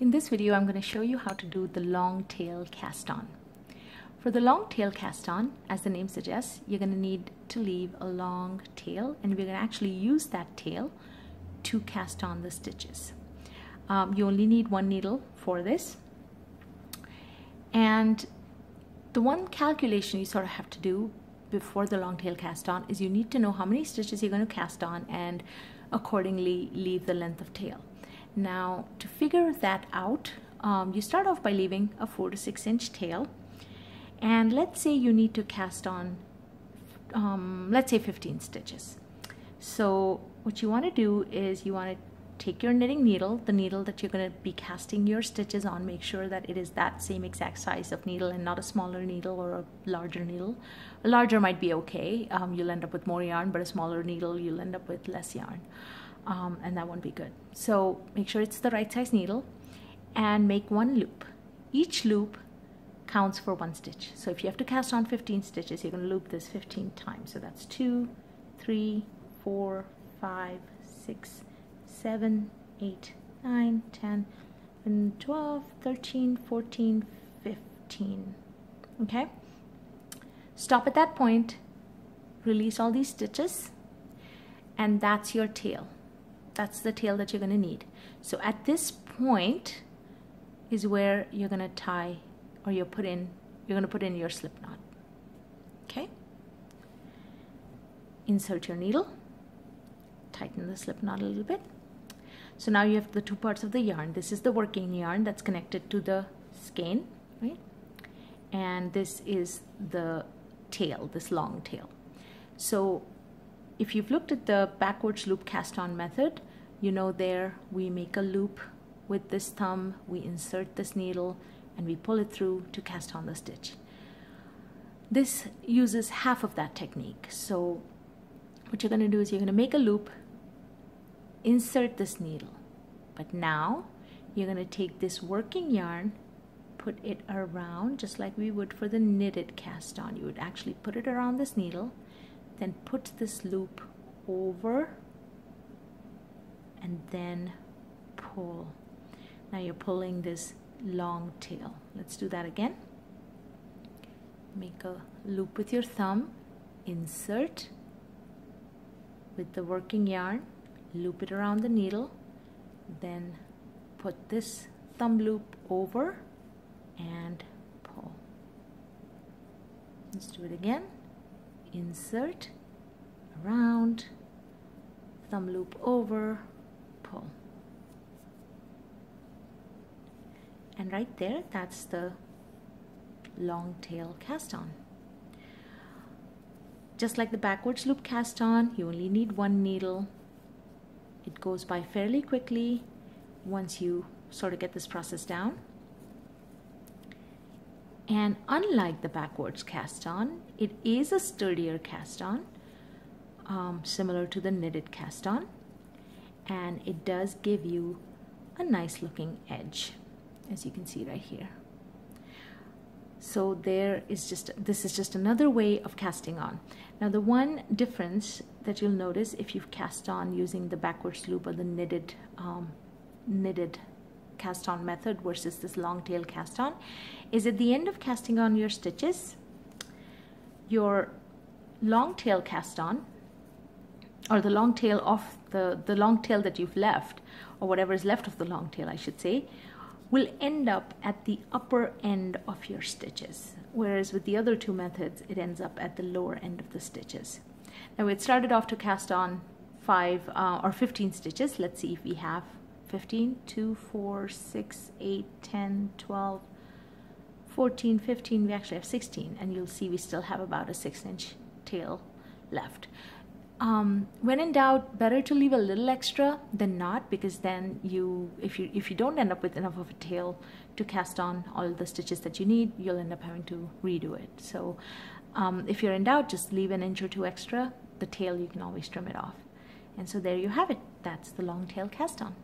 In this video, I'm going to show you how to do the long tail cast on. For the long tail cast on, as the name suggests, you're going to need to leave a long tail, and we're going to actually use that tail to cast on the stitches. You only need one needle for this. And the one calculation you sort of have to do before the long tail cast on is you need to know how many stitches you're going to cast on and accordingly leave the length of tail. Now, to figure that out, you start off by leaving a 4 to 6 inch tail, and let's say you need to cast on, let's say 15 stitches. So what you want to do is you want to take your knitting needle, the needle that you're going to be casting your stitches on, make sure that it is that same exact size of needle and not a smaller needle or a larger needle. A larger might be okay, you'll end up with more yarn, but a smaller needle you'll end up with less yarn. And that won't be good. So make sure it's the right size needle and make one loop. Each loop counts for 1 stitch. So if you have to cast on 15 stitches, you're going to loop this 15 times. So that's 2, 3, 4, 5, 6, 7, 8, 9, 10, and 12, 13, 14, 15. Okay? Stop at that point, release all these stitches, and that's your tail. That's the tail that you're going to need. So at this point is where you're going to tie, or you're going to put in your slip knot. Okay? Insert your needle, tighten the slip knot a little bit. So now you have the two parts of the yarn. This is the working yarn that's connected to the skein, right? And this is the tail, this long tail. So if you've looked at the backwards loop cast on method, you know there we make a loop with this thumb, we insert this needle, and we pull it through to cast on the stitch. This uses half of that technique. So what you're going to do is you're going to make a loop, insert this needle, but now you're going to take this working yarn, put it around just like we would for the knitted cast on. You would actually put it around this needle, then put this loop over and then pull. Now you're pulling this long tail. Let's do that again. Make a loop with your thumb, insert with the working yarn, loop it around the needle, then put this thumb loop over and pull. Let's do it again. Insert, around, thumb loop over, pull. And right there, that's the long tail cast on. Just like the backwards loop cast on, you only need one needle. It goes by fairly quickly once you sort of get this process down. And unlike the backwards cast on, it is a sturdier cast on, similar to the knitted cast on, and it does give you a nice looking edge, as you can see right here. So this is just another way of casting on. Now the one difference that you'll notice if you've cast on using the backwards loop or the knitted cast on method versus this long tail cast on is at the end of casting on your stitches, your long tail cast on, or the long tail of the long tail that you've left, or whatever is left of the long tail I should say, will end up at the upper end of your stitches, whereas with the other two methods it ends up at the lower end of the stitches. Now we had started off to cast on 5 or 15 stitches. Let's see if we have 15, 2, 4, 6, 8, 10, 12, 14, 15, we actually have 16, and you'll see we still have about a 6 inch tail left. When in doubt, better to leave a little extra than not, because then if you don't end up with enough of a tail to cast on all the stitches that you need, you'll end up having to redo it. So if you're in doubt, just leave an inch or two extra. The tail, you can always trim it off. And so there you have it. That's the long tail cast on.